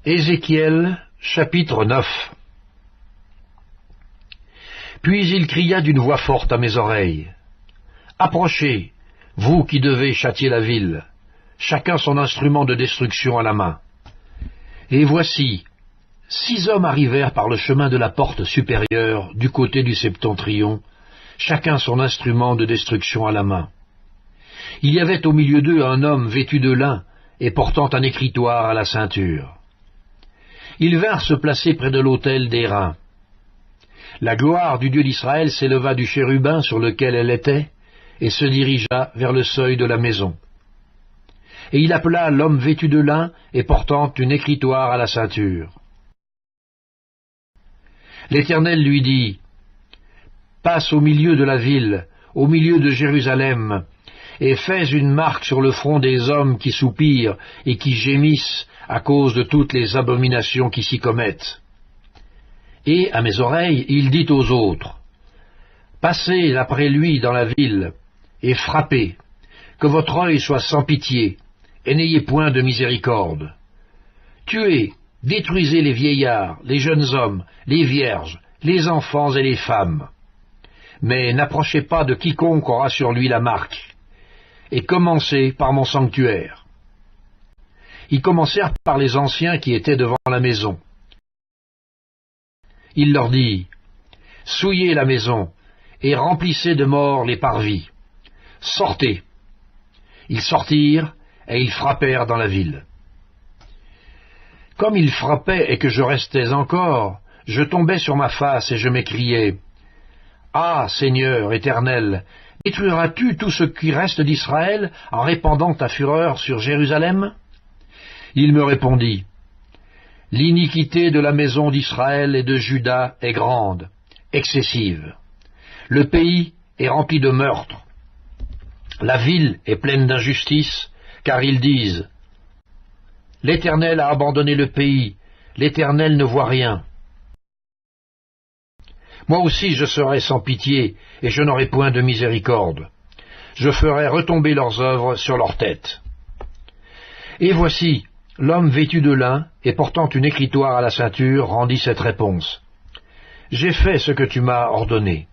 Ézéchiel, chapitre 9. Puis il cria d'une voix forte à mes oreilles. « Approchez, vous qui devez châtier la ville, chacun son instrument de destruction à la main. » Et voici, 6 hommes arrivèrent par le chemin de la porte supérieure, du côté du septentrion, chacun son instrument de destruction à la main. Il y avait au milieu d'eux un homme vêtu de lin et portant un écritoire à la ceinture. Ils vinrent se placer près de l'autel d'airain. La gloire du Dieu d'Israël s'éleva du chérubin sur lequel elle était, et se dirigea vers le seuil de la maison. Et il appela l'homme vêtu de lin et portant une écritoire à la ceinture. L'Éternel lui dit, « Passe au milieu de la ville, au milieu de Jérusalem, et fais une marque sur le front des hommes qui soupirent et qui gémissent à cause de toutes les abominations qui s'y commettent. » Et, à mes oreilles, il dit aux autres, « Passez après lui dans la ville, et frappez, que votre œil soit sans pitié, et n'ayez point de miséricorde. Tuez, détruisez les vieillards, les jeunes hommes, les vierges, les enfants et les femmes. Mais n'approchez pas de quiconque aura sur lui la marque, et commencez par mon sanctuaire. » Ils commencèrent par les anciens qui étaient devant la maison. Il leur dit, « Souillez la maison, et remplissez de morts les parvis. Sortez. » Ils sortirent, et ils frappèrent dans la ville. Comme ils frappaient et que je restais encore, je tombais sur ma face et je m'écriais, « Ah, Seigneur éternel, détruiras-tu tout ce qui reste d'Israël en répandant ta fureur sur Jérusalem ?» Il me répondit, « L'iniquité de la maison d'Israël et de Juda est grande, excessive. Le pays est rempli de meurtres. La ville est pleine d'injustice, car ils disent, « L'Éternel a abandonné le pays, l'Éternel ne voit rien. » Moi aussi je serai sans pitié, et je n'aurai point de miséricorde. Je ferai retomber leurs œuvres sur leurs têtes. Et voici, l'homme vêtu de lin et portant une écritoire à la ceinture rendit cette réponse. « J'ai fait ce que tu m'as ordonné. »